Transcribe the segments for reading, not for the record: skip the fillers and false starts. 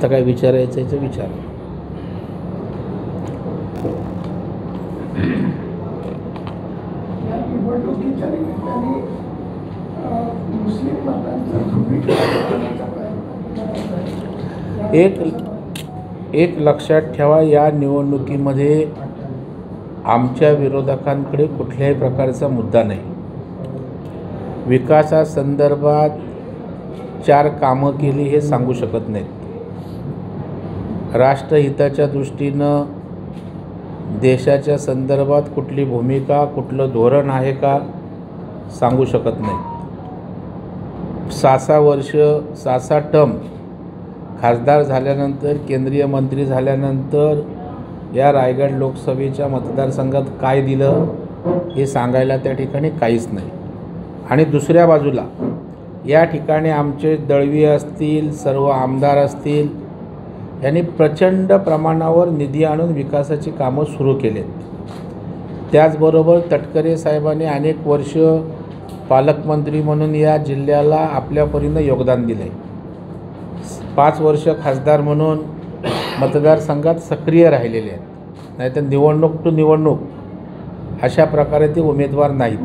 आता काय विचारायचं आहे ते विचार. या निवडणुकीच्या निमित्ताने मुस्लिम मतांचा एक लक्षात ठेवा, या निवडणुकीमध्ये आमच्या विरोधकांकडे कुठल्याही प्रकारचा मुद्दा नाही. विकासासंदर्भात 4 कामं केली हे सांगू शकत नाहीत. राष्ट्रहिताच्या दृष्टीनं देशाच्या संदर्भात कुठली भूमिका, कुठलं धोरण आहे का सांगू शकत नाही. 6 वर्ष 6 टर्म खासदार झाल्यानंतर, केंद्रीय मंत्री झाल्यानंतर या रायगड लोकसभेच्या मतदारसंघात काय दिलं हे सांगायला त्या ठिकाणी काहीच नाही. आणि दुसऱ्या बाजूला या ठिकाणी आमचे दळवी असतील, सर्व आमदार असतील, यांनी प्रचंड प्रमाणावर निधी आणून विकासाची कामं सुरू केलेत. त्याचबरोबर तटकरे साहेबांनी अनेक वर्ष पालकमंत्री म्हणून या जिल्ह्याला आपल्या परीनं योगदान दिलं आहे. 5 वर्ष खासदार म्हणून मतदारसंघात सक्रिय राहिलेले आहेत. नाहीतर निवडणूक टू निवडणूक अशा प्रकारे ते उमेदवार नाहीत.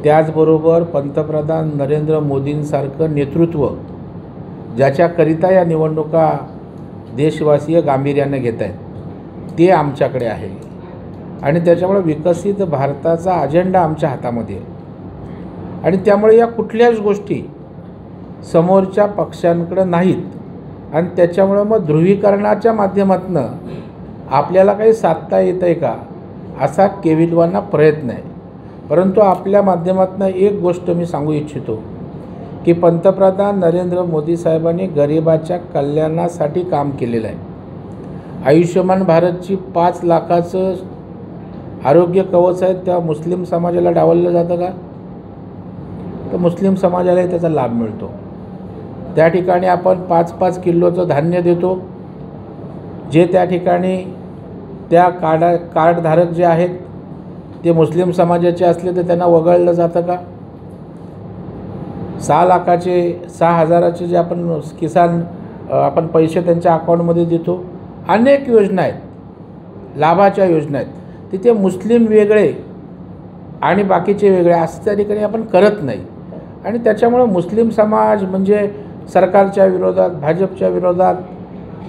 त्याचबरोबर पंतप्रधान नरेंद्र मोदींसारखं नेतृत्व ज्याच्याकरिता या निवडणुका देशवासीय गांभीर्याने घेत आहेत ते आमच्याकडे आहे. आणि त्याच्यामुळे विकसित भारताचा अजेंडा आमच्या हातामध्ये आहे. आणि त्यामुळे या कुठल्याच गोष्टी समोरच्या पक्षांकडे नाहीत. आणि त्याच्यामुळं मग ध्रुवीकरणाच्या माध्यमातून आपल्याला काही साधता येतं आहे का असा केविलवाना प्रयत्न आहे. परंतु आपल्या माध्यमातून एक गोष्ट मी सांगू इच्छितो की पंतप्रधान नरेंद्र मोदी साहेबांनी गरिबाच्या कल्याणासाठी काम केलेलं आहे. आयुष्यमान भारतची 5 लाखाचं आरोग्य कवच आहे, त्या मुस्लिम समाजाला डावललं जातं का? तर मुस्लिम समाजालाही त्याचा लाभ मिळतो. त्या ठिकाणी आपण 5-5 किलोचं धान्य देतो, जे त्या ठिकाणी त्या कार्डधारक जे आहेत ते मुस्लिम समाजाचे असले तर त्यांना वगळलं जातं का? 6 लाखाचे 6,000चे जे आपण किसान आपण पैसे त्यांच्या अकाउंटमध्ये देतो. अनेक योजना आहेत, लाभाच्या योजना आहेत. तिथे मुस्लिम वेगळे आणि बाकीचे वेगळे असं त्या ठिकाणी आपण करत नाही. आणि त्याच्यामुळं मुस्लिम समाज म्हणजे सरकारच्या विरोधात, भाजपच्या विरोधात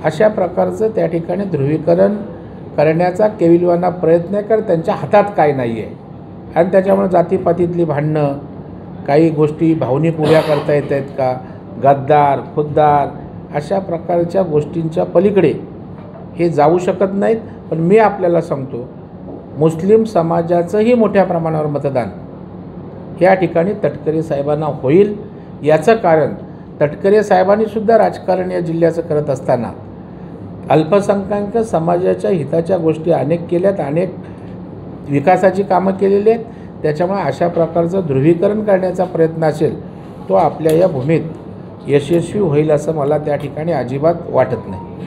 अशा प्रकारचं त्या ठिकाणी ध्रुवीकरण करण्याचा केविलवाना प्रयत्न आहे. कारण त्यांच्या हातात काय नाही आहे. आणि त्याच्यामुळे जातीपातीतली भांडणं, काही गोष्टी भावनिक उभ्या करता येत आहेत का, गद्दार खुद्दार अशा प्रकारच्या गोष्टींच्या पलीकडे हे जाऊ शकत नाहीत. पण मी आपल्याला सांगतो, मुस्लिम समाजाचंही मोठ्या प्रमाणावर मतदान या ठिकाणी तटकरे साहेबांना होईल. याचं कारण तटकरे साहेबांनीसुद्धा राजकारण या जिल्ह्याचं करत असताना अल्पसंख्याक समाजाच्या हिताच्या गोष्टी अनेक केल्यात, अनेक विकासाची कामं केलेली आहेत. त्याच्यामुळे अशा प्रकारचं ध्रुवीकरण करण्याचा प्रयत्न असेल तो आपल्या या भूमीत यशस्वी होईल असं मला त्या ठिकाणी अजिबात वाटत नाही.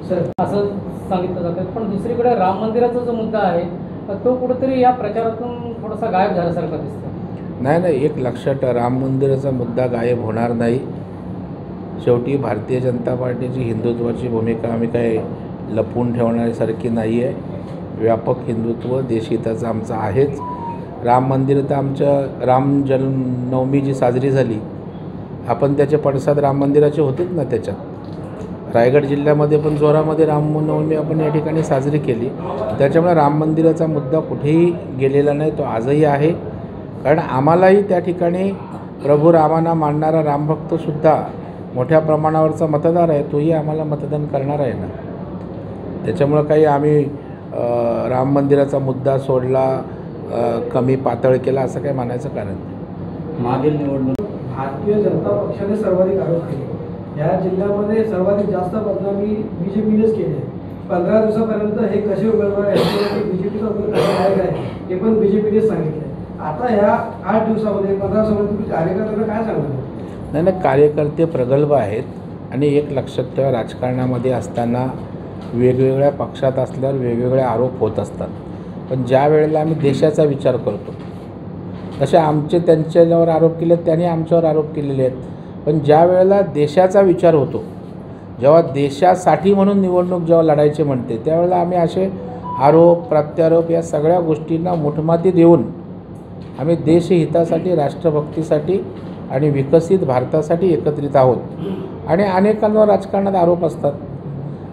सर, असं सांगितलं जातं. पण दुसरीकडे राम मंदिराचा जो मुद्दा आहे तो कुठेतरी या प्रचारातून थोडासा गायब झाल्यासारखा दिसतो. नाही, एक लक्षात, राम मंदिराचा मुद्दा गायब होणार नाही. शेवटी भारतीय जनता पार्टीची हिंदुत्वाची भूमिका आम्ही काय लपवून ठेवण्यासारखी नाही आहे. व्यापक हिंदुत्व देशहिताचं आमचं आहेच. राम मंदिर तर आमच्या राम जन्मनवमी जी साजरी झाली, आपण त्याचे पडसाद राम मंदिराचे होतेच ना. त्याच्यात रायगड जिल्ह्यामध्ये पण जोरामध्ये रामनवमी आपण या ठिकाणी साजरी केली. त्याच्यामुळे राम मंदिराचा मुद्दा कुठेही गेलेला नाही, तो आजही आहे. कारण आम्हालाही त्या ठिकाणी प्रभू रामांना मानणारा रामभक्तसुद्धा मोठ्या प्रमाणावरचा मतदार आहे, तोही आम्हाला मतदान करणार आहे ना. त्याच्यामुळं काही आम्ही राम मंदिराचा मुद्दा सोडला, कमी पातळ केला असं काही म्हणायचं कारण नाही. मागील निवडणूक भारतीय जनता पक्षाने सर्वाधिक आरोप केले. या जिल्ह्यामध्ये सर्वाधिक जास्त बदनामी BJPनेच केली आहे. 15 दिवसापर्यंत हे कसे उमेदवार आहेत, BJPचा उमेदवार आहे हे पण BJPनेच सांगितलं. आता ह्या 8 दिवसामध्ये 15 दिवसामध्ये तुम्ही कार्यकर्त्यांना काय सांगणार? नाही, कार्यकर्ते प्रगल्भ आहेत. आणि एक लक्षात ठेवा, राजकारणामध्ये असताना वेगवेगळ्या पक्षात असल्यावर वेगवेगळे आरोप होत असतात. पण ज्या वेळेला आम्ही देशाचा विचार करतो तसे आमचे त्यांच्यावर आरोप केले, त्यांनी आमच्यावर आरोप केलेले आहेत. पण ज्या वेळेला देशाचा विचार होतो, जेव्हा देशासाठी म्हणून निवडणूक जेव्हा लढायची म्हणते त्यावेळेला आम्ही असे आरोप प्रत्यारोप या सगळ्या गोष्टींना मुठमाती देऊन आम्ही देशहितासाठी राष्ट्रभक्तीसाठी आणि विकसित भारतासाठी एकत्रित आहोत। आणि अनेकांवर राजकारणात आरोप असतात,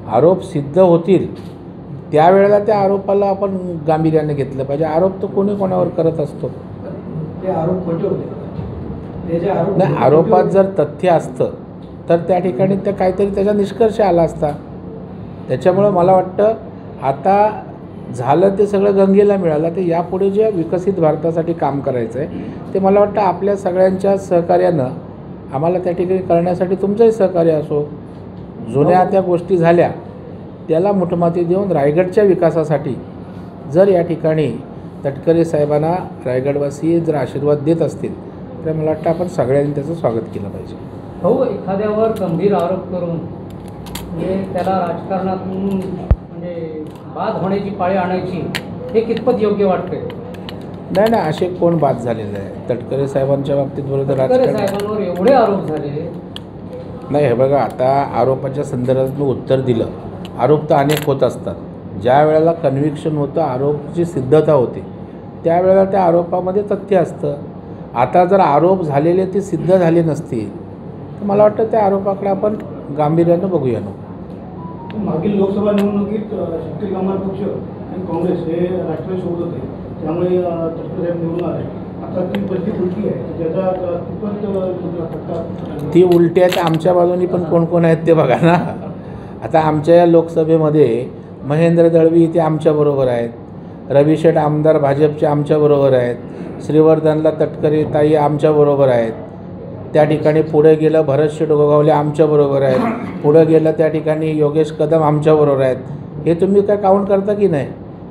आरोप सिद्ध होतील त्यावेळेला त्या आरोपाला आपण गांभीर्याने घेतलं पाहिजे। आरोप तर कोणी कोणावर करत असतो, ते आरोप खोटे होते, ते जे आरोप नाही आरोपात जर तथ्य असतं तर त्या ठिकाणी ते काहीतरी त्याचा निष्कर्ष आला असता। त्याच्यामुळं मला वाटतं आता झालं ते सगळं गंगेला मिळालं, ते यापुढे जे विकसित भारतासाठी काम करायचं आहे ते मला वाटतं आपल्या सगळ्यांच्या सहकार्यानं आम्हाला त्या ठिकाणी करण्यासाठी तुमचंही सहकार्य असो। जुन्या त्या गोष्टी झाल्या त्याला मुठमाती देऊन रायगडच्या विकासासाठी जर या ठिकाणी तटकरे साहेबांना रायगडवासी जर आशीर्वाद देत असतील तर मला वाटतं आपण सगळ्यांनी त्याचं स्वागत केलं पाहिजे। हो, एखाद्यावर गंभीर आरोप करून म्हणजे त्याला राजकारणातून म्हणजे बाद होण्याची पाळी आणायची हे कितपत योग्य वाटते? नाही नाही, असे कोण बाद झालेले आहे तटकरे साहेबांच्या बाबतीत बरोबर तटकरे राजकारण साहेबांवर एवढे आरोप झाले? नाही, हे बघा आता आरोपाच्या संदर्भात मी उत्तर दिलं, आरोप तर अनेक होत असतात। ज्या वेळेला कन्व्हिक्शन होतं, आरोपची सिद्धता होते त्यावेळेला त्या आरोपामध्ये तथ्य असतं। आता जर आरोप झालेले ते सिद्ध झाले नसतील तर मला वाटतं त्या आरोपाकडे आपण गांभीर्यानं बघूया नको। मागील लोकसभा निवडणुकीत शेतकरी कामगार पक्ष आणि काँग्रेस हे राष्ट्रवादी सोबत होते, त्यामुळे तटकरे साहेब निवडून आले। आता ती परिस्थिती उलटी आहे, त्याचा ती उलटी आहे तर आमच्या बाजूनी पण कोण कोण आहेत ते बघा ना। आता आमच्या या लोकसभेमध्ये महेंद्र दळवी इथे आमच्याबरोबर आहेत, रवी शेठ आमदार भाजपचे आमच्याबरोबर आहेत, श्रीवर्धनला तटकरे ताई आमच्याबरोबर आहेत, त्या ठिकाणी पुढे गेलं भरत शेठ गोगावले आमच्याबरोबर आहेत, पुढं गेलं त्या ठिकाणी योगेश कदम आमच्याबरोबर आहेत। हे तुम्ही काय काउंट करता की नाही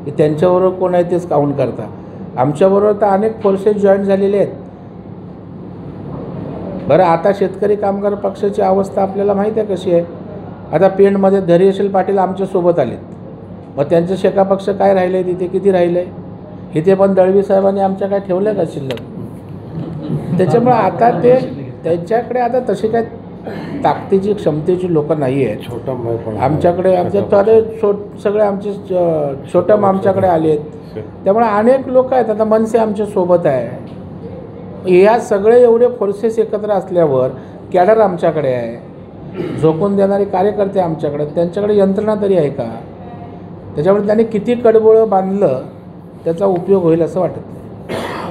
की त्यांच्याबरोबर कोण आहे तेच काउंट करता? आमच्याबरोबर तर अनेक फोर्सेस जॉईन झालेले आहेत। बरं, आता शेतकरी कामगार पक्षाची अवस्था आपल्याला माहीत आहे कशी आहे। आता पेणमध्ये धैर्यशील पाटील आमच्यासोबत आलेत, मग त्यांचं शेका पक्ष काय राहिलं आहे तिथे, किती राहिलं आहे? इथे पण दळवी साहेबांनी आमच्या काय ठेवलं का शिल्लक? त्याच्यामुळे आता ते त्यांच्याकडे आता तशी काय ताकदीची क्षमतेची लोकं नाही आहेत। आमच्याकडे सगळे आमचे छोटम आमच्याकडे आले आहेत, त्यामुळे अनेक लोक आहेत। आता मनसे आमच्यासोबत आहे। या सगळे एवढे फोर्सेस एकत्र असल्यावर कॅडर आमच्याकडे आहे, झोकून देणारे कार्यकर्ते आमच्याकडे, त्यांच्याकडे यंत्रणा तरी आहे का? त्याच्यामुळे त्यांनी किती कडबोळं बांधलं त्याचा उपयोग होईल असं वाटत नाही।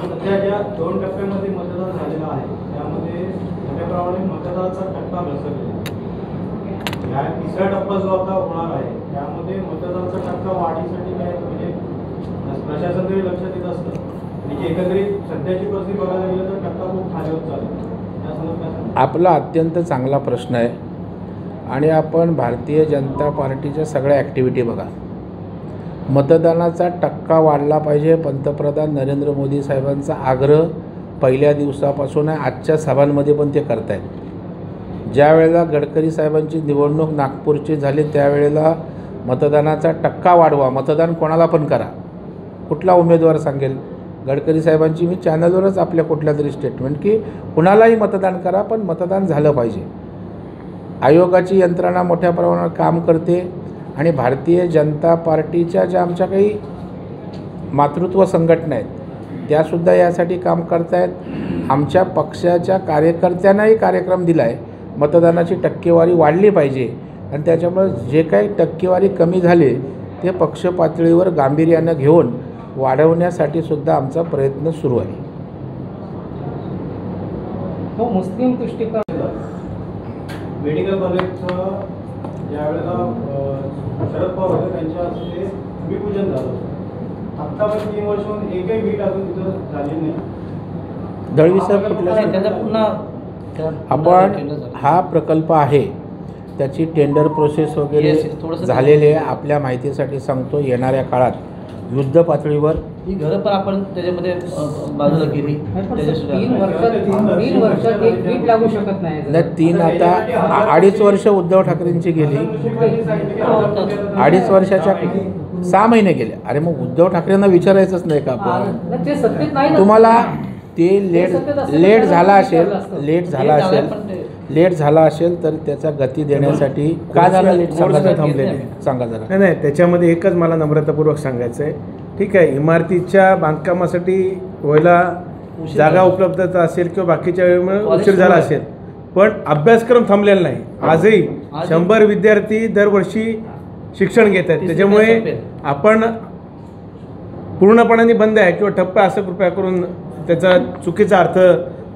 सध्या ज्या 2 टप्प्यामध्ये मतदान झालेलं आहे त्यामध्ये मोठ्या प्रमाणात मतदानाचा टप्पा घसरलेला आहे। या तिसरा टप्पा जो आता होणार आहे त्यामध्ये मतदानाचा टप्पा वाढीसाठी काय म्हणजे प्रशासन तरी लक्षात येत असतं आणि एकंदरीत सध्याची परिस्थिती बघायला गेलं तर टप्पा खूप खाली होत चालला। आपला अत्यंत चांगला प्रश्न आहे आणि आपण भारतीय जनता पार्टीच्या सगळ्या ॲक्टिव्हिटी बघा। मतदानाचा टक्का वाढला पाहिजे, पंतप्रधान नरेंद्र मोदी साहेबांचा आग्रह पहिल्या दिवसापासून आहे, आजच्या सभांमध्ये पण ते करत आहेत। ज्या वेळेला गडकरी साहेबांची निवडणूक नागपूरची झाली त्यावेळेला मतदानाचा टक्का वाढवा, मतदान कोणाला पण करा, कुठला उमेदवार सांगेल? गडकरी साहेबांची मी चॅनलवरच आपल्या कुठल्या तरी स्टेटमेंट की कुणालाही मतदान करा पण मतदान झालं पाहिजे। आयोगाची यंत्रणा मोठ्या प्रमाणावर काम करते आणि भारतीय जनता पार्टीच्या ज्या आमच्या काही मातृत्व संघटना आहेत त्यासुद्धा यासाठी काम करत आहेत। आमच्या पक्षाच्या कार्यकर्त्यांनाही कार्यक्रम दिला आहे, मतदानाची टक्केवारी वाढली पाहिजे आणि त्याच्यामुळे जे काही टक्केवारी कमी झाली ते पक्ष पातळीवर गांभीर्यानं घेऊन वाढवण्यासाठी सुद्धा आमचा प्रयत्न सुरू आहे। हो, मुस्लिम तुष्टीकरण मेडिकल कॉलेजचं ज्यावेळेला शरद पवार होते त्यांच्या हस्ते भूमिपूजन झालं, आत्तापर्यंत 3 वर्ष होऊन एकही वीट अजून तिथं झाली नाही। दळवी साहेब कुठल्या आपण हा प्रकल्प आहे त्याची टेंडर प्रोसेस वगैरे झालेली आहे। आपल्या माहितीसाठी सांगतो, येणाऱ्या काळात युद्ध पातळीवर ही घरं पण आपण त्याच्यामध्ये बाजूला केली। 3 वर्षात एक वीट लागू शकत नाही। 3 आता 2.5 वर्ष उद्धव ठाकरेंची गेली, 2.5 वर्षाच्या 6 महिने गेले। अरे मग उद्धव ठाकरेंना विचारायचंच नाही का आपण? ते सत्तेत नाही ना। ते लेट सत्तेत असताना लेट त्याला झाला पण असेल विचारलं असतं. लेट झाला लेट झालंय असेल पण ते- लेट झाला असेल तर त्याचा गती देण्यासाठी का झाला लेट सांगा मोर्चा जरा. थांबलेले. सांगा जरा. नाही नाही, त्याच्यामध्ये एकच मला नम्रतापूर्वक सांगायचं आहे. ठीक आहे, इमारतीच्या बांधकामासाठी व्हायला उशीर जागा झाला. उपलब्धता असेल किंवा बाकीच्या वेळेमुळे कॉलेज उशीर सुरू झाला आहे. असेल, पण अभ्यासक्रम थांबलेला नाही. आजही 100 विद्यार्थी दरवर्षी शिक्षण घेत आहेत. तीस त्याच्यामुळे विद्यार्थी आपण पूर्णपणाने बंद आहे किंवा ठप्प असं कृपया करून त्याचा चुकीचा अर्थ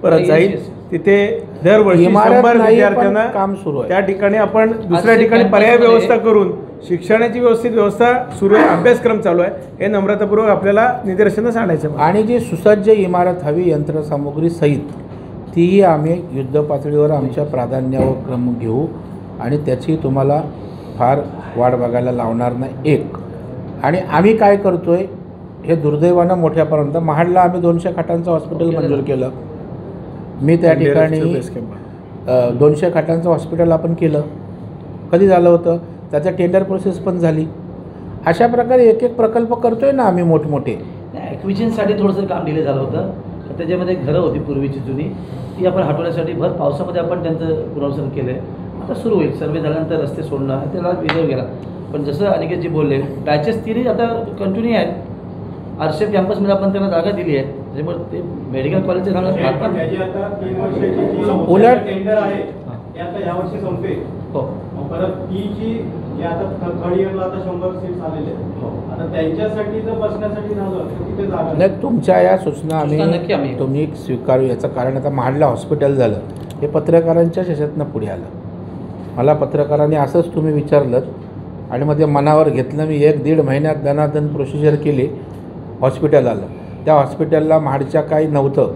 परत जाईल. तिथे दरवर्षी इमारत 100 नाही, पण विद्यार्थ्यांना काम सुरू आहे. त्या ठिकाणी आपण दुसऱ्या आज ठिकाणी पर्याय कॅम्पसमध्ये- व्यवस्था करून शिक्षणाची व्यवस्थित व्यवस्था सुरू आहे, अभ्यासक्रम चालू आहे. हे नम्रतापूर्वक आपल्याला निदर्शनास आणायचं आहे. आणि जी सुसज्ज इमारत हवी यंत्रसामुग्री सहित तीही आम्ही युद्ध पातळीवर आमच्या प्राधान्यावर क्रम घेऊ आणि त्याची तुम्हाला फार वाट बघायला लावणार नाही. एक आणि आम्ही काय करतोय हे दुर्दैवानं मोठ्यापर्यंत महाडला आम्ही 200 खाटांचं हॉस्पिटल मंजूर केलं. मी त्या ठिकाणी 200 खाटांचं हॉस्पिटल आपण केलं. कधी झालं होतं? त्याचं टेंडर प्रोसेस पण झाली. अशा प्रकारे एक एक प्रकल्प करतोय ना आम्ही मोठमोठे. ॲक्विजनसाठी थोडंसं काम डिले झालं होतं. तर त्याच्यामध्ये घरं होती पूर्वीची जुनी, ती आपण हटवण्यासाठी भर पावसामध्ये आपण त्यांचं पुनर्वसन केलं आहे. आता सुरू होईल. सर्वे झाल्यानंतर रस्ते सोडणं त्याला विजय गेला. पण जसं अनिकेतजी बोलले, बॅचेस तिन्ही आता कंटिन्यू आहेत. आरशेफ कॅम्पसमध्ये आपण त्यांना जागा दिली आहे. त्याच्यामुळे ते मेडिकल कॉलेजचे त्याची झालं आता 3 वर्षाची जी उलट- टेंडर आहे ते आता यावर्षी संपेल. हो मग परत ती जी जे आता थर्ड इयरला आता 100 सीट्स आलेले आहेत. हो. आता त्यांच्यासाठी जर बसण्यासाठी झालं तर तिथे जागा नाही. नाही, तुमच्या या सूचना सूचना नक्की आम्ही आम्ही- तुम्ही स्वीकारू. याचं कारण आता महाडला हॉस्पिटल झालं हे पत्रकारांच्या शशातनं पुढे आलं. मला पत्रकारांनी असंच तुम्ही विचारलं आणि मग ते मनावर घेतलं. मी 1-1.5 महिन्यात दनादन प्रोसिजर केली. हॉस्पिटल आलं. त्या हॉस्पिटलला महाडच्या काही नव्हतं.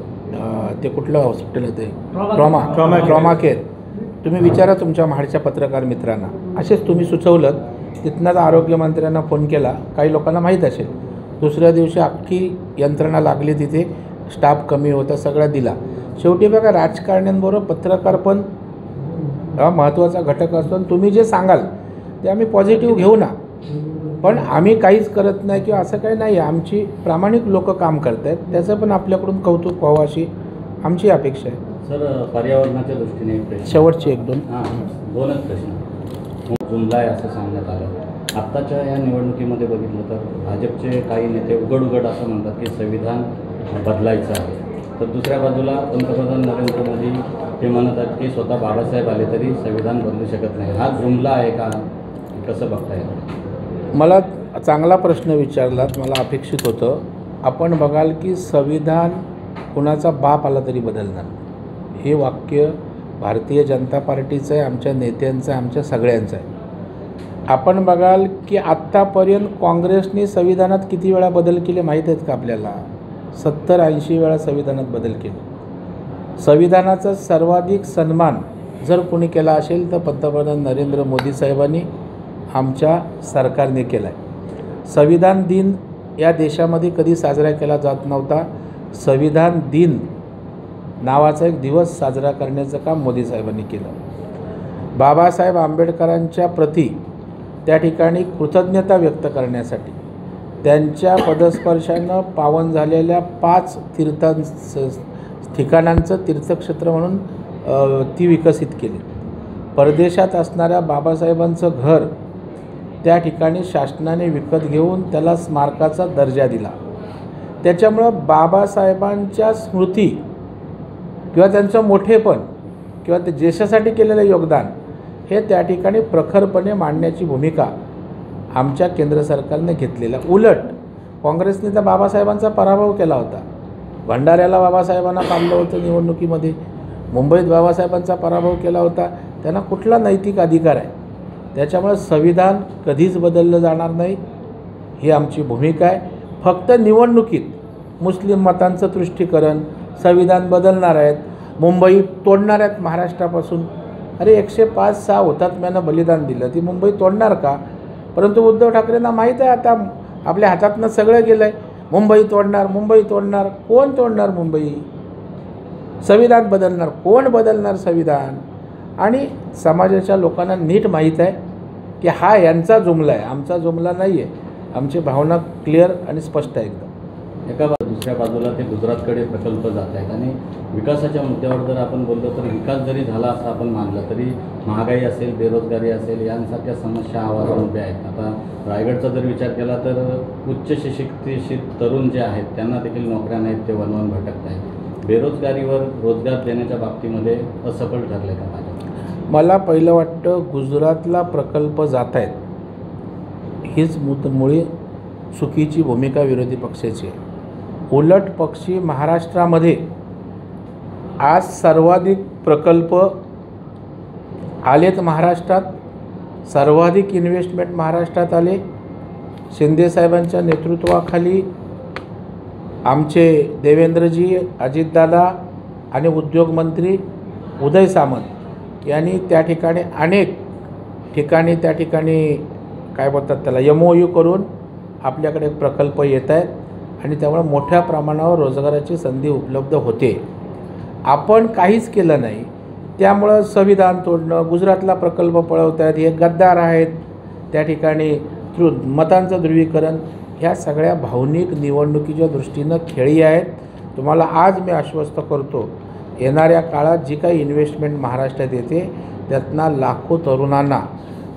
ते कुठलं हॉस्पिटल होते? Trauma care. तुम्ही विचारा तुमच्या महाडच्या पत्रकार मित्रांना. असेच तुम्ही सुचवलं. तिथनंच आरोग्यमंत्र्यांना फोन केला. काही लोकांना माहीत असेल. दुसऱ्या दिवशी अख्खी यंत्रणा लागली तिथे. स्टाफ कमी होता, सगळा दिला. शेवटी बघा राजकारण्यांबरोबर पत्रकार पण हा महत्त्वाचा घटक असतो. आणि तुम्ही जे सांगाल ते आम्ही पॉझिटिव्ह घेऊ ना. पण आम्ही काहीच करत नाही किंवा असं काही नाही आहे. आमची प्रामाणिक लोक काम करत आहेत. त्याचं पण आपल्याकडून कौतुक व्हावं अशी आमची अपेक्षा आहे. सर, पर्यावरणाच्या दृष्टीने एक प्रश्न. शेवटचे 1-2. हां, 2च प्रश्न. जुमला आहे असं सांगण्यात आलं. आत्ताच्या या निवडणुकीमध्ये बघितलं तर भाजपचे काही नेते उघड असं म्हणतात की संविधान बदलायचं आहे. तर दुसऱ्या बाजूला पंतप्रधान नरेंद्र मोदी हे म्हणत आहेत की स्वतः बाबासाहेब आले तरी संविधान बदलू शकत नाही. हा जुमला आहे का? कसं बघता येईल? मला चांगला प्रश्न विचारलात. मला अपेक्षित होतं. आपण बघाल की संविधान कुणाचा बाप आला तरी बदलणार. हे वाक्य भारतीय जनता पार्टीचं आहे, आमच्या नेत्यांचं आहे, आमच्या सगळ्यांचं आहे. आपण बघाल की आत्तापर्यंत काँग्रेसने संविधानात किती वेळा बदल केले माहीत आहेत का आपल्याला? 70-80 वेळा संविधानात बदल केले. संविधानाचा सर्वाधिक सन्मान जर कोणी केला असेल तर पंतप्रधान नरेंद्र मोदी साहेबांनी आमच्या सरकारने केला आहे. संविधान दिन या देशामध्ये कधी साजरा केला जात नव्हता. संविधान दिन नावाचा एक दिवस साजरा करण्याचं काम मोदी साहेबांनी केलं. बाबासाहेब आंबेडकरांच्या प्रती त्या ठिकाणी कृतज्ञता व्यक्त करण्यासाठी त्यांच्या पदस्पर्शानं पावन झालेल्या 5 ठिकाणांचं तीर्थक्षेत्र म्हणून ती विकसित केली. परदेशात असणाऱ्या बाबासाहेबांचं घर त्या ठिकाणी शासनाने विकत घेऊन त्याला स्मारकाचा दर्जा दिला. त्याच्यामुळं बाबासाहेबांच्या स्मृती किंवा त्यांचं मोठेपण किंवा ते देशासाठी केलेलं योगदान हे त्या ठिकाणी प्रखरपणे मांडण्याची भूमिका आमच्या केंद्र सरकारने घेतलेला. उलट काँग्रेसने तर बाबासाहेबांचा पराभव केला होता. भंडाऱ्याला बाबासाहेबांना पाडलं होतं निवडणुकीमध्ये. मुंबईत बाबासाहेबांचा पराभव केला होता. त्यांना कुठला नैतिक अधिकार आहे? त्याच्यामुळे संविधान कधीच बदललं जाणार नाही ही आमची भूमिका आहे. फक्त निवडणुकीत मुस्लिम मतांचं तुष्टीकरण, संविधान बदलणार आहेत, मुंबई तोडणार आहेत महाराष्ट्रापासून. अरे 105-6 हुतात्म्यानं बलिदान दिलं, ती मुंबई तोडणार का? परंतु उद्धव ठाकरेंना माहीत आहे आता आपल्या हातातनं सगळं गेलं आहे. मुंबई तोडणार, मुंबई तोडणार. कोण तोडणार मुंबई? संविधान बदलणार. कोण बदलणार संविधान? आणि समाजाच्या लोकांना नीट माहीत आहे की हा यांचा जुमला आहे, आमचा जुमला नाही आहे. आमची भावना क्लिअर आणि स्पष्ट आहे एकदम. एका बाजू दुसऱ्या बाजूला ते गुजरातकडे प्रकल्प जात आहेत आणि विकासाच्या मुद्द्यावर जर आपण बोललो तर विकास जरी झाला असं आपण मानलं तरी महागाई असेल, बेरोजगारी असेल यांसारख्या समस्या आवाजात उभ्या आहेत. आता रायगडचा जर विचार केला तर उच्च शिक्षित तरुण जे आहेत त्यांना देखील नोकऱ्या नाहीत, ते वनवन भटकत आहेत. बेरोजगारीवर रोजगार देण्याच्या बाबतीमध्ये असफल ठरले का भाजप? मला पहिलं वाटतं गुजरातला प्रकल्प जात आहेत हीच मुळे चुकीची भूमिका विरोधी पक्षाची आहे. उलट पक्षी महाराष्ट्रामध्ये आज सर्वाधिक प्रकल्प आलेत. महाराष्ट्रात सर्वाधिक इन्व्हेस्टमेंट महाराष्ट्रात आले. शिंदेसाहेबांच्या नेतृत्वाखाली आमचे देवेंद्रजी, अजितदादा आणि उद्योगमंत्री उदय सामंत यांनी त्या ठिकाणी अनेक ठिकाणी काय बोलतात त्याला MOU करून आपल्याकडे प्रकल्प येत आहेत आणि त्यामुळे मोठ्या प्रमाणावर रोजगाराची संधी उपलब्ध होते. आपण काहीच केलं नाही, त्यामुळं संविधान तोडणं, गुजरातला प्रकल्प पळवत आहेत, हे गद्दार आहेत, त्या ठिकाणी मतांचं ध्रुवीकरण, ह्या सगळ्या भावनिक निवडणुकीच्या दृष्टीनं खेळी आहेत. तुम्हाला आज मी आश्वस्त करतो, येणाऱ्या काळात जी काही इन्व्हेस्टमेंट महाराष्ट्रात येते त्यातनं लाखो तरुणांना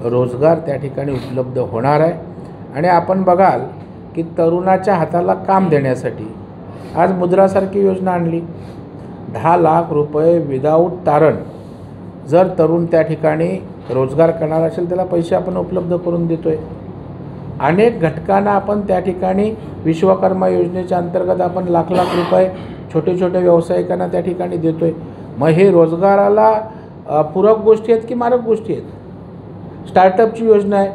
रोजगार त्या ठिकाणी उपलब्ध होणार आहे. आणि आपण बघाल की तरुणाच्या हाताला काम देण्यासाठी आज मुद्रासारखी योजना आणली. 10 लाख रुपये विदाऊट तारण जर तरुण त्या ठिकाणी रोजगार करणार असेल त्याला पैसे आपण उपलब्ध करून देतो आहे. अनेक घटकांना आपण त्या ठिकाणी विश्वकर्मा योजनेच्या अंतर्गत आपण लाख रुपये छोटे छोटे व्यावसायिकांना त्या ठिकाणी देतो आहे. मग हे रोजगाराला पूरक गोष्टी आहेत की मारक गोष्टी आहेत? स्टार्टअपची योजना आहे.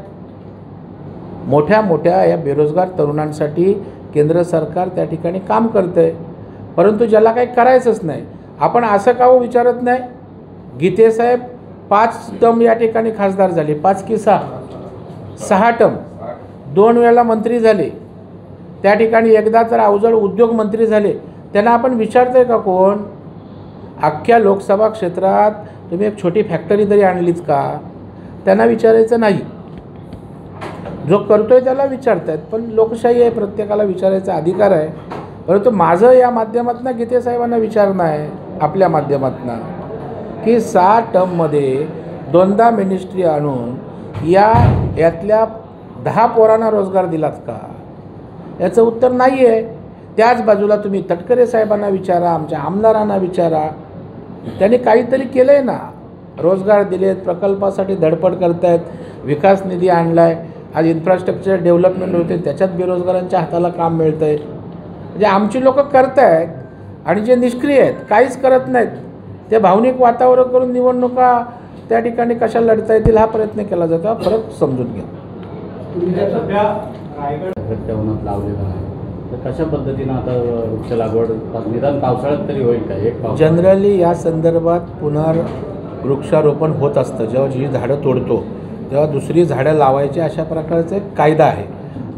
मोठ्या या बेरोजगार तरुणांसाठी केंद्र सरकार त्या ठिकाणी काम करतं आहे, परंतु ज्याला काही करायचंच नाही आपण असं का विचारत नाही? गीतेसाहेब 5 टर्म या ठिकाणी खासदार झाले, 5 की 6 टर्म, 2 वेळेला मंत्री झाले, त्या ठिकाणी एकदा तर अवजड उद्योगमंत्री झाले. त्यांना आपण विचारतोय का कोण? अख्ख्या लोकसभा क्षेत्रात तुम्ही एक छोटी फॅक्टरी तरी आणलीच का? त्यांना विचारायचं नाही. जो करतोय त्याला विचारतात, पण लोकशाही आहे, प्रत्येकाला विचारायचा अधिकार आहे. परंतु माझं या माध्यमातून गीतेसाहेबांना विचारणं आहे आपल्या माध्यमातून की 6 टर्ममध्ये 2दा मिनिस्ट्री आणून यातल्या 10 पोरांना रोजगार दिलात का? याचं उत्तर नाही आहे. त्याच बाजूला तुम्ही तटकरे साहेबांना विचारा, आमच्या आमदारांना विचारा, त्यांनी काहीतरी केलं आहे ना, रोजगार दिलेत, प्रकल्पासाठी धडपड करत आहेत, विकास निधी आणला आहे, आज इन्फ्रास्ट्रक्चर डेव्हलपमेंट होते, त्याच्यात बेरोजगारांच्या हाताला काम मिळतं आहे. म्हणजे आमची लोकं करत आहेत आणि जे निष्क्रिय आहेत, काहीच करत नाहीत, ते भावनिक वातावरण करून निवडणुका त्या ठिकाणी कशा लढता येतील हा प्रयत्न केला जातो. हा फरक समजून घ्या. सध्या रायगड उन्हात लावलेलं आहे, तर कशा पद्धतीनं आता वृक्ष लागवड निदान पावसाळ्यात तरी होईल का? एक जनरली या संदर्भात वृक्षारोपण होत असतं. जेव्हा जी झाडं तोडतो तेव्हा दुसरी झाडं लावायची अशा प्रकारचा एक कायदा आहे,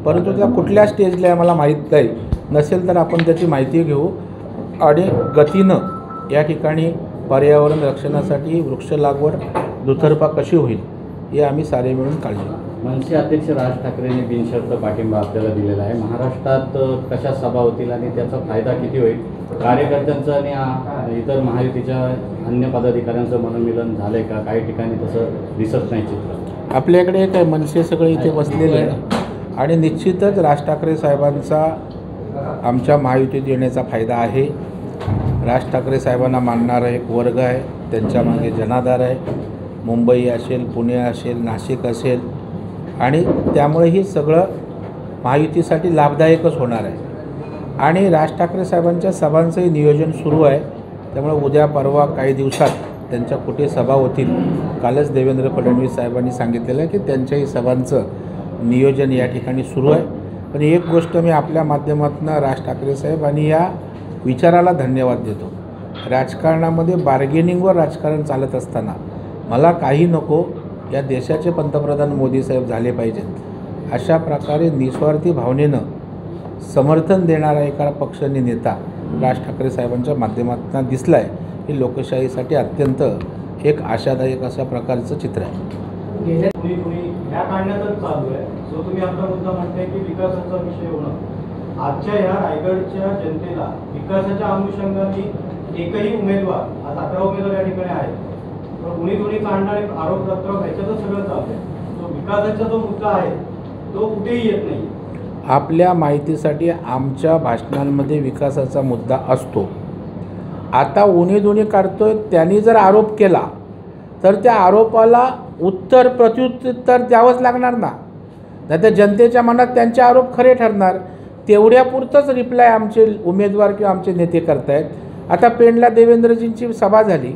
परंतु त्या कुठल्या स्टेजला आहे मला माहीत नाही. नसेल तर आपण त्याची माहिती घेऊ आणि गतीनं या ठिकाणी पर्यावरण रक्षणासाठी वृक्ष लागवड दुतर्फा कशी होईल हे आम्ही सारे मिळून काळजी घेऊ. मनसे अध्यक्ष राज ठाकरेंनी बिनशर्त पाठिंबा आपल्याला दिलेला आहे. महाराष्ट्रात कशा सभा होतील आणि त्याचा फायदा किती होईल? कार्यकर्त्यांचं आणि इतर महायुतीच्या अन्य पदाधिकाऱ्यांचं मनोमिलन झालं आहे का? काही ठिकाणी तसं दिसत नाही चित्र. आपल्याकडे एक आहे, मनसे सगळे इथे बसलेले आहे आणि निश्चितच राज ठाकरे साहेबांचा आमच्या महायुतीत येण्याचा फायदा आहे. राज ठाकरे साहेबांना मानणारा एक वर्ग आहे, त्यांच्या मागे जनाधार आहे. मुंबई असेल, पुणे असेल, नाशिक असेल, आणि त्यामुळे हे सगळं महायुतीसाठी लाभदायकच होणार आहे. आणि राज ठाकरे साहेबांच्या सभांचंही नियोजन सुरू आहे, त्यामुळे उद्या परवा काही दिवसात त्यांच्या कुठे सभा होतील. कालच देवेंद्र फडणवीस साहेबांनी सांगितलेलं आहे की त्यांच्याही सभांचं नियोजन या ठिकाणी सुरू आहे. पण एक गोष्ट मी आपल्या माध्यमातून राज ठाकरे साहेब आणि या विचाराला धन्यवाद देतो. राजकारणामध्ये बार्गेनिंगवर राजकारण चालत असताना मला काही नको, या देशाचे पंतप्रधान मोदी साहेब झाले पाहिजेत अशा प्रकारे निस्वार्थी भावनेनं समर्थन देणारा एका पक्षाने नेता राज ठाकरे साहेबांच्या माध्यमातून दिसला आहे. हे लोकशाहीसाठी अत्यंत एक आशादायक अशा प्रकारचं चित्र आहे. कुणी ह्या काढण्यातच चालू आहे. सो तुम्ही आपला मुद्दा म्हणताय की विकासाचा विषय होणं आजच्या ह्या रायगडच्या जनतेला विकासाच्या अनुषंगाने एकही उमेदवार, आज 11 उमेदवार या ठिकाणी आहेत, पण उणी काढणारे आरोप प्रत्यारोप ह्याच्यातच सगळं चाललंय. तो विकासाचा जो मुद्दा आहे तो कुठेही येत नाही. आपल्या माहितीसाठी आमच्या भाषणांमध्ये विकासाचा मुद्दा असतो. आता उणी काढतोय, त्यांनी जर आरोप केला तर त्या आरोपाला प्रत्युत्तर द्यावंच लागणार ना, नाही तर जनतेच्या मनात त्यांचे आरोप खरे ठरणार. तेवढ्यापुरतंच रिप्लाय आमचे उमेदवार किंवा आमचे नेते करतायत. आता पेणला देवेंद्रजींची सभा झाली,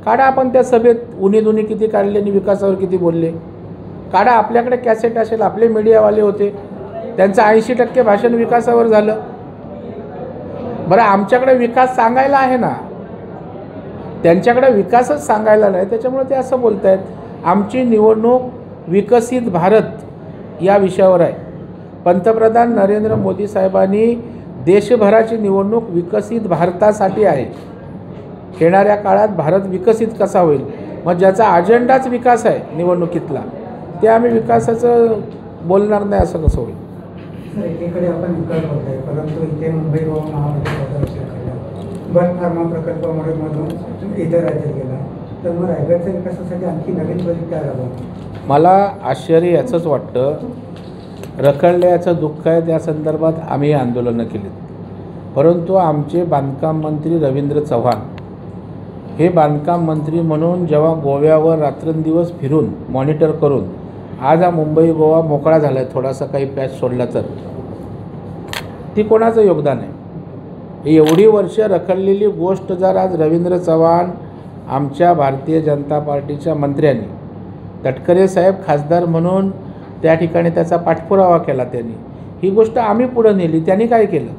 काढा आपण त्या सभेत उणी किती काढले आणि विकासावर किती बोलले, काढा. आपल्याकडे कॅसेट असेल, आपले मीडियावाले होते, त्यांचं 80% भाषण विकासावर झालं. बरं, आमच्याकडे विकास सांगायला आहे ना, त्यांच्याकडे विकासच सांगायला नाही, त्याच्यामुळे ते असं बोलत आहेत. आमची निवडणूक विकसित भारत या विषयावर आहे. पंतप्रधान नरेंद्र मोदी साहेबांनी देशभराची निवडणूक विकसित भारतासाठी आहे. येणाऱ्या काळात भारत विकसित कसा होईल, मग ज्याचा अजेंडाच विकास आहे निवडणुकीतला, ते आम्ही विकासाचं बोलणार नाही असं कसं होईल. सर, एकीकडे आपण विकास होत आहे, परंतु इथे मुंबई गोवा महामार्गाचा विषय केला, बर्ड फार्मा प्रकल्पामधून इतर राज्यात गेला, तर मग रायगडच्या विकासासाठी आणखी नवीन प्रोजेक्ट काय राबवतो? मला आश्चर्य याचंच वाटतं, रखडल्याचं दुःख आहे, त्या संदर्भात आम्ही आंदोलनं केलीत, परंतु आमचे बांधकाम मंत्री रवींद्र चव्हाण हे बांधकाम मंत्री म्हणून जेव्हा गोव्यावर रात्रंदिवस फिरून मॉनिटर करून आज हा मुंबई गोवा मोकळा झाला आहे, थोडासा काही पॅच सोडला तर, ती कोणाचं योगदान आहे? एवढी वर्ष रखडलेली गोष्ट जर आज रवींद्र चव्हाण, आमच्या भारतीय जनता पार्टीच्या मंत्र्यांनी, तटकरे साहेब खासदार म्हणून त्या ठिकाणी त्याचा पाठपुरावा केला, त्यांनी ही गोष्ट आम्ही पुढं नेली, त्यांनी काय केलं?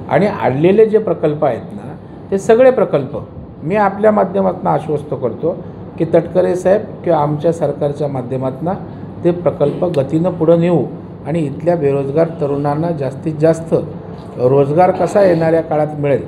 आणि आणलेले जे प्रकल्प आहेत ना, ते सगळे प्रकल्प मी आपल्या माध्यमातून आश्वस्त करतो की तटकरे साहेब किंवा आमच्या सरकारच्या माध्यमातून ते प्रकल्प गतीनं पुढं नेऊ आणि इथल्या बेरोजगार तरुणांना जास्तीत जास्त रोजगार कसा येणाऱ्या काळात मिळेल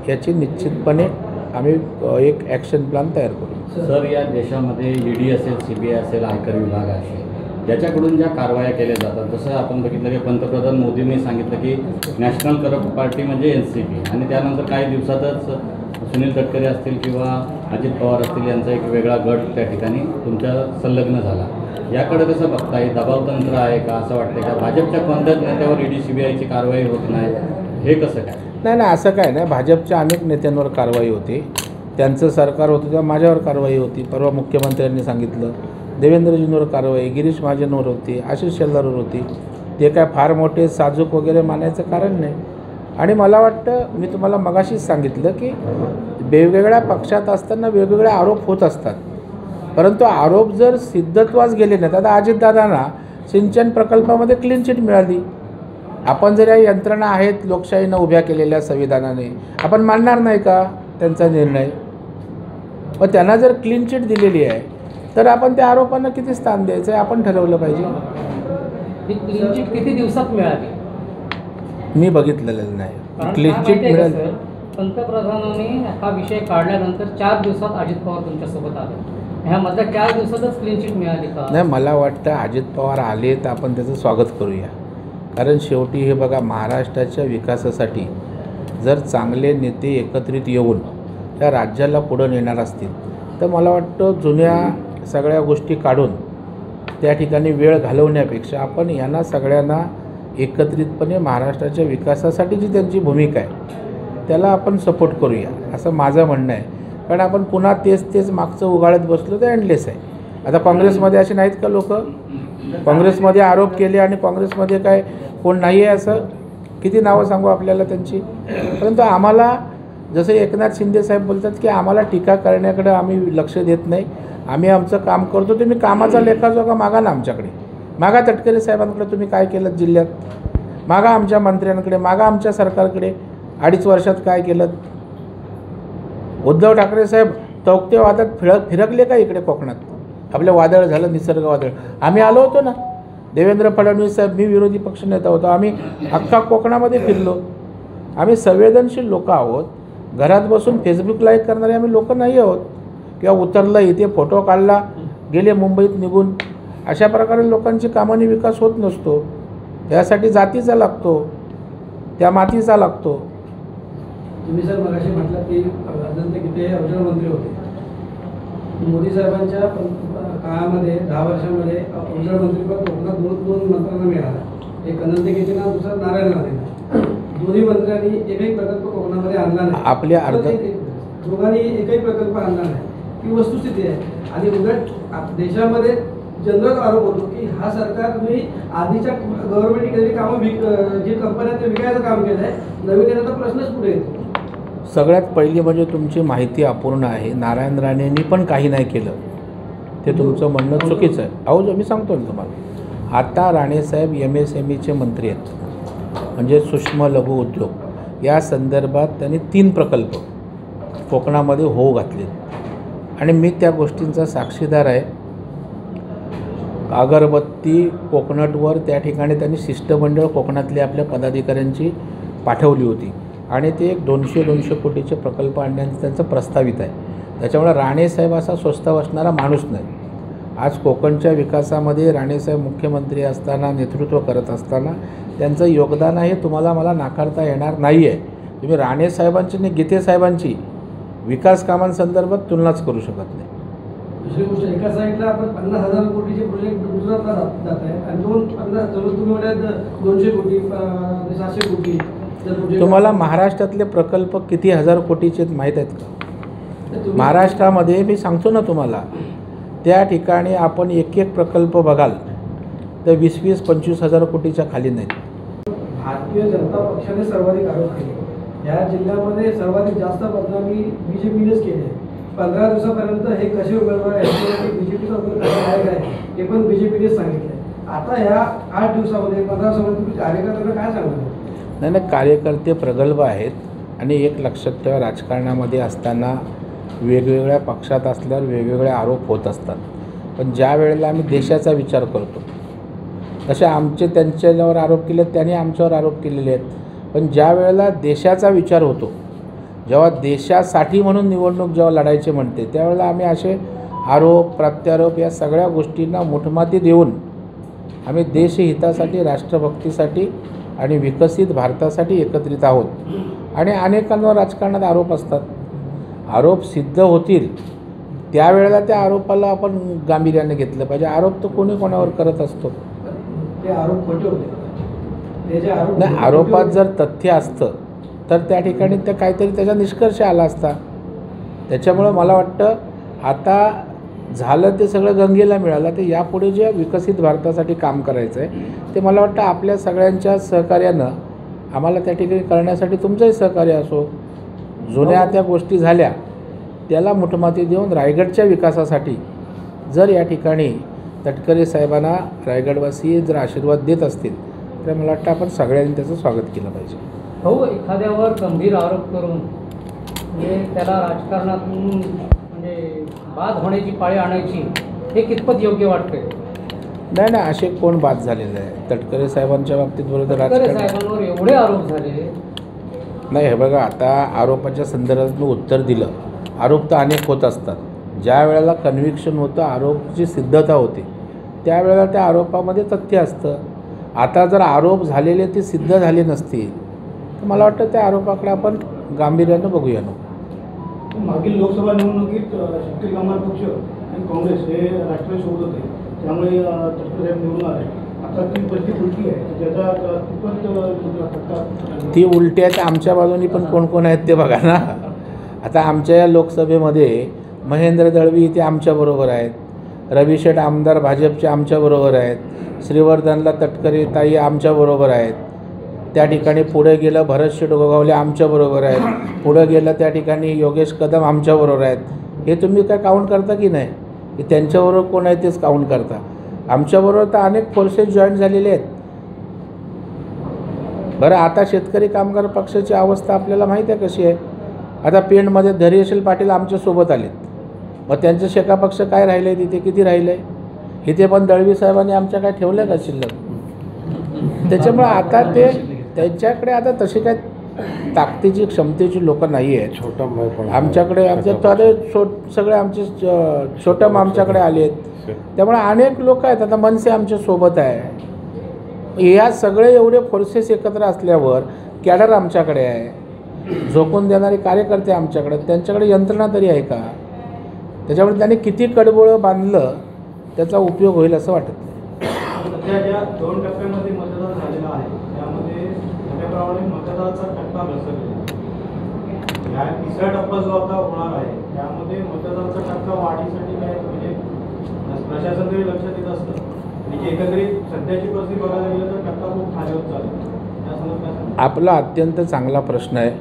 याची निश्चितपणे आम्ही एक ॲक्शन प्लॅन तयार करू. सर, या देशामध्ये ईडी असेल, CBI असेल, आयकर विभाग असेल, ज्याच्याकडून ज्या कारवाया केल्या जातात, जसं आपण बघितलं की पंतप्रधान मोदींनी सांगितलं की नॅशनल करप्ट पार्टी म्हणजे NCP, आणि त्यानंतर काही दिवसातच सुनील तटकरे असतील किंवा अजित पवार असतील यांचा एक वेगळा गट त्या ठिकाणी तुमच्या संलग्न झाला. याकडे कसं बघताय? दबावतंत्र आहे का असं वाटतं का? भाजपच्या कोणत्याच नेत्यावर ED CBIची कारवाई होत नाही, हे कसं काय? नाही, असं काय नाही. भाजपच्या अनेक नेत्यांवर कारवाई होती, त्यांचं सरकार होतं तेव्हा माझ्यावर कारवाई होती. परवा मुख्यमंत्र्यांनी सांगितलं, देवेंद्रजींवर कारवाई, गिरीश महाजनवर होती, आशिष शेलारवर होती. ते काय फार मोठे साजूक वगैरे मानायचं कारण नाही. आणि मला वाटतं, मी तुम्हाला मगाशीच सांगितलं की वेगवेगळ्या पक्षात असताना वेगवेगळे आरोप होत असतात, परंतु आरोप जर सिद्धत्वास गेले नाहीत. आता अजितदादांना सिंचन प्रकल्पामध्ये क्लीन चिट मिळाली. आपण जर या यंत्रणा आहेत लोकशाहीनं उभ्या केलेल्या संविधानाने, आपण मानणार नाही का त्यांचा निर्णय? व त्यांना जर क्लीन चिट दिलेली आहे तर आपण त्या आरोपांना किती स्थान द्यायचं आहे आपण ठरवलं पाहिजे. ही क्लीन चिट किती दिवसात मिळाली? मी बघितलेलं नाही. कारण क्लीन काय चिट माहिती आहे का मिळाली. सर, पंतप्रधानांनी हा विषय काढल्यानंतर 4 दिवसात अजित पवार तुमच्यासोबत आले. ह्यामधल्या 4 दिवसातच क्लीन चिट मिळाली का? नाही, मला वाटतं अजित पवार आले तर आपण त्याचं स्वागत करूया. कारण शेवटी हे बघा, महाराष्ट्राच्या विकासासाठी जर चांगले नेते एकत्रित येऊन त्या राज्याला पुढं नेणार असतील तर मला वाटतं जुन्या सगळ्या गोष्टी काढून त्या ठिकाणी वेळ घालवण्यापेक्षा आपण यांना सगळ्यांना एकत्रितपणे महाराष्ट्राच्या विकासासाठी जी त्यांची भूमिका आहे त्याला आपण सपोर्ट करूया असं माझं म्हणणं आहे. कारण आपण पुन्हा तेच मागचं उगाळत बसलो तर एंडलेस आहे. आता काँग्रेसमध्ये असे नाहीत का लोक? काँग्रेसमध्ये आरोप केले आणि काँग्रेसमध्ये काय कोण नाही आहे असं? किती नावं सांगू आपल्याला त्यांची? परंतु आम्हाला जसं एकनाथ शिंदे साहेब बोलतात की आम्हाला टीका करण्याकडे आम्ही लक्ष देत नाही, आम्ही आमचं काम करतो. तुम्ही कामाचा लेखाजोखा मागा ना आमच्याकडे, मागा तटकरे साहेबांकडे तुम्ही काय केलं जिल्ह्यात, मागा आमच्या मंत्र्यांकडे, मागा आमच्या सरकारकडे 2.5 वर्षात काय केलं. उद्धव ठाकरे साहेब तौक्ते वादात फिरकले का इकडे कोकणात? आपलं वादळ झालं, निसर्ग वादळ, आम्ही आलो होतो ना. देवेंद्र फडणवीस साहेब, मी विरोधी पक्षनेता होतो, आम्ही अख्खा कोकणामध्ये फिरलो. आम्ही संवेदनशील लोक आहोत. घरात बसून फेसबुक लाईक करणारे आम्ही लोक नाही आहोत. किंवा उतरलं इथे फोटो काढला गेले मुंबईत निघून, अशा प्रकारे लोकांची कामाने विकास होत नसतो. त्यासाठी जातीचा लागतो, त्या मातीचा लागतो. तुम्ही सर मगाशी म्हटलं की अनंत गीते हे अवजड मंत्री होते. मोदी साहेबांच्या काळामध्ये 10 वर्षामध्ये अवजड मंत्रीपद कोकणात दोन मंत्र्यांना मिळाला. एक अनंत गीतेना, दुसरा नारायण राणेंना. दोन्ही मंत्र्यांनी एकही प्रकल्प कोकणामध्ये आणला नाही. आपल्या दोघांनी एकही प्रकल्प आणला नाही ही वस्तुस्थिती आहे. आणि उलट देशामध्ये जनरल आरोप होतो की हा सरकार तुम्ही आधीच्या गव्हर्नमेंटने केलेली कामं जी कंपन्या ते विकायचं काम केलं आहे, नवीन येण्याचा प्रश्नच पुढे येतो. सगळ्यात पहिली म्हणजे तुमची माहिती अपूर्ण आहे. नारायण राणेंनी पण काही नाही केलं, ते तुमचं म्हणणं चुकीचं आहे. अहो मी सांगतो ना तुम्हाला, आता राणेसाहेब MSMEचे मंत्री आहेत, म्हणजे सूक्ष्म लघु उद्योग. या संदर्भात त्यांनी 3 प्रकल्प कोकणामध्ये होऊ घातले आणि मी त्या गोष्टींचा साक्षीदार आहे. अगरबत्ती कोकोनटवर त्या ठिकाणी त्यांनी शिष्टमंडळ कोकणातल्या आपल्या पदाधिकाऱ्यांची पाठवली होती आणि ते एक 200 कोटीचे प्रकल्प आणण्याचं त्यांचं प्रस्तावित आहे. त्याच्यामुळे राणेसाहेब असा स्वस्त बसणारा माणूस नाही. आज कोकणच्या विकासामध्ये राणेसाहेब मुख्यमंत्री असताना, नेतृत्व करत असताना त्यांचं योगदान आहे, तुम्हाला मला नाकारता येणार नाही आहे. तुम्ही राणेसाहेबांची आणि गीतेसाहेबांची विकास कामांसंदर्भात तुलनाच करू शकत नाही. दुसरी गोष्ट, एका साईडला आपण 50,000 कोटीचे प्रोजेक्ट गुजरातला जात आहेत आणि 250 तुम्ही म्हणाल 200 कोटी 700 कोटी. तुम्हाला महाराष्ट्रातले प्रकल्प किती हजार कोटीचे माहीत आहेत का? महाराष्ट्रामध्ये मी सांगतो ना तुम्हाला, त्या ठिकाणी आपण एक प्रकल्प बघाल तर 20-25 हजार कोटीच्या खाली नाहीत. भारतीय जनता पक्षाने सर्वाधिक आरोप केले. या जिल्ह्यामध्ये सर्वाधिक जास्त बदनामी BJPनेच केली आहे. 15 दिवसापर्यंत हे कसे उमेदवार आहेत, BJPचा उमेदवार आहे हे पण BJPनेच सांगितलं. आता ह्या 8 दिवसामध्ये 15 दिवसामध्ये तुम्ही कार्यकर्त्यांना काय सांगणार? नाही, कार्यकर्ते प्रगल्भ आहेत. आणि एक लक्षात ठेवा, राजकारणामध्ये असताना वेगवेगळ्या पक्षात असल्यावर वेगवेगळे आरोप होत असतात. पण ज्या वेळेला आम्ही देशाचा विचार करतो, तसे आमचे त्यांच्यावर आरोप केले, त्यांनी आमच्यावर आरोप केलेले आहेत. पण ज्या वेळेला देशाचा विचार होतो, जेव्हा देशासाठी म्हणून निवडणूक जेव्हा लढायचे म्हणते, त्यावेळेला आम्ही असे आरोप प्रत्यारोप या सगळ्या गोष्टींना मुठमाती देऊन आम्ही देशहितासाठी, राष्ट्रभक्तीसाठी आणि विकसित भारतासाठी एकत्रित आहोत. आणि अनेकांवर राजकारणात आरोप असतात. आरोप सिद्ध होतील त्यावेळेला त्या आरोपाला आपण गांभीर्याने घेतलं पाहिजे. आरोप तर कोणी कोणावर करत असतो. ते आरोप खोटे होते. नाही, आरोपात जर तथ्य असतं तर त्या ठिकाणी त्या काहीतरी त्याचा निष्कर्ष आला असता. त्याच्यामुळं मला वाटतं आता झालं ते सगळं गंगेला मिळालं, तर यापुढे जे विकसित भारतासाठी काम करायचं आहे ते मला वाटतं आपल्या सगळ्यांच्या सहकार्यानं आम्हाला त्या ठिकाणी करण्यासाठी तुमचंही सहकार्य असो. जुन्या त्या गोष्टी झाल्या त्याला मुठमाती देऊन रायगडच्या विकासासाठी जर या ठिकाणी तटकरे साहेबांना रायगडवासी जर आशीर्वाद देत असतील तर मला वाटतं आपण सगळ्यांनी त्याचं स्वागत केलं पाहिजे. हो, एखाद्यावर गंभीर आरोप करून म्हणजे त्याला राजकारणातून म्हणजे बाद होण्याची पाळी आणायची हे कितपत योग्य वाटतंय? नाही, असे कोण बाद झालेले आहे? तटकरे साहेबांच्या बाबतीत बरोबर तटकरे साहेबांवर एवढे आरोप झाले. नाही, हे बघा, आता आरोपाच्या संदर्भात मी उत्तर दिलं. आरोप तर अनेक होत असतात. ज्या वेळेला कन्व्हिक्शन होतं, आरोपची सिद्धता होते, त्यावेळेला त्या आरोपामध्ये तथ्य असतं. आता जर आरोप झालेले ते सिद्ध झाले नसतील तर मला वाटतं त्या आरोपाकडे आपण गांभीर्यानं बघूया ना. मागील लोकसभा निवडणुकीत शेतकरी कामगार पक्ष आणि काँग्रेस हे राष्ट्रवादी सोबत होते, त्यामुळे तटकरे साहेब निवडून आले. आता ती परिस्थिती उलटी आहे, ती उलटी आहे. तर आमच्या बाजूनी पण कोण कोण आहेत ते बघा ना. आता आमच्या या लोकसभेमध्ये महेंद्र दळवी इथे आमच्याबरोबर आहेत, रवी शेठ आमदार भाजपचे आमच्याबरोबर आहेत, श्रीवर्धनला तटकरे ताई आमच्याबरोबर आहेत. त्या ठिकाणी पुढे गेलं भरत शेठ गोगावले आमच्याबरोबर आहेत, पुढं गेलं त्या ठिकाणी योगेश कदम आमच्याबरोबर आहेत. हे तुम्ही काय काउंट करता की नाही? की त्यांच्याबरोबर कोण आहे तेच काउंट करता. आमच्याबरोबर तर अनेक फोर्सेस जॉईन झालेले आहेत. बरं, आता शेतकरी कामगार पक्षाची अवस्था आपल्याला माहीत आहे कशी आहे. आता पेणमध्ये धैर्यशील पाटील आमच्यासोबत आलेत, मग त्यांचं शेका पक्ष काय राहिलं आहे तिथे, किती राहिलं आहे? इथे पण दळवी साहेबांनी आमच्या काय ठेवलं का शिल्लक? त्याच्यामुळे आता ते त्यांच्याकडे आता तशी काय ताकदीची क्षमतेची लोक नाही आहेत. आमच्याकडे सगळे आमचे छोटं आमच्याकडे आले आहेत. त्यामुळे अनेक लोक आहेत. आता मनसे आमच्या सोबत आहे. या सगळे एवढे फोर्सेस एकत्र असल्यावर कॅडर आमच्याकडे आहे, झोकून देणारे कार्यकर्ते आमच्याकडे, त्यांच्याकडे यंत्रणा तरी आहे का? त्याच्यामुळे त्यांनी किती कडबोळं बांधलं त्याचा उपयोग होईल असं वाटत नाही. सध्या ज्या 2 टप्प्यामध्ये मतदान झालेलं आहे त्यामध्ये मोठ्या प्रमाणात मतदानाचा टप्पा घसरलेला आहे. या तिसरा टप्पा जो आता होणार आहे त्यामध्ये मतदानाचा टक्का वाढीसाठी काय म्हणजे प्रशासन तरी लक्षात येत असतं आणि एकंदरीत सध्याची परिस्थिती बघायला गेलं तर टक्का खूप खाली होत चालला. या संदर्भात आपला अत्यंत चांगला प्रश्न आहे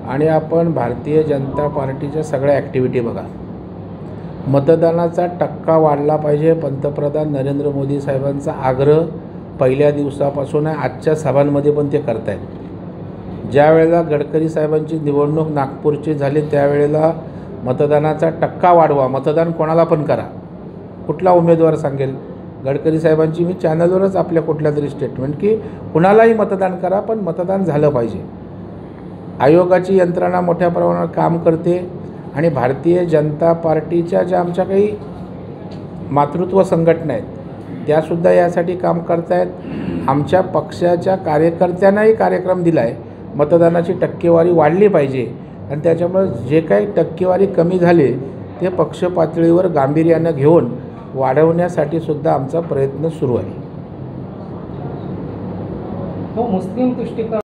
आणि आपण भारतीय जनता पार्टीच्या सगळ्या ॲक्टिव्हिटी बघा. मतदानाचा टक्का वाढला पाहिजे, पंतप्रधान नरेंद्र मोदी साहेबांचा आग्रह पहिल्या दिवसापासून आहे. आजच्या सभांमध्ये पण ते करत आहेत. ज्या वेळेला गडकरी साहेबांची निवडणूक नागपूरची झाली त्यावेळेला मतदानाचा टक्का वाढवा, मतदान कोणाला पण करा. कुठला उमेदवार सांगेल? गडकरी साहेबांची मी चॅनलवरच आपल्या कुठल्या तरी स्टेटमेंट की कुणालाही मतदान करा पण मतदान झालं पाहिजे. आयोगाची यंत्रणा मोठ्या प्रमाणावर काम करते आणि भारतीय जनता पार्टीच्या ज्या आमच्या काही मातृत्व संघटना आहेत त्यासुद्धा यासाठी काम करत आहेत. आमच्या पक्षाच्या कार्यकर्त्यांनाही कार्यक्रम दिला आहे, मतदानाची टक्केवारी वाढली पाहिजे आणि त्याच्यामुळे जे काही टक्केवारी कमी झाली ते पक्ष पातळीवर गांभीर्यानं घेऊन वाढवण्यासाठी सुद्धा आमचा प्रयत्न सुरू आहे. मुस्लिम तुष्टीकरण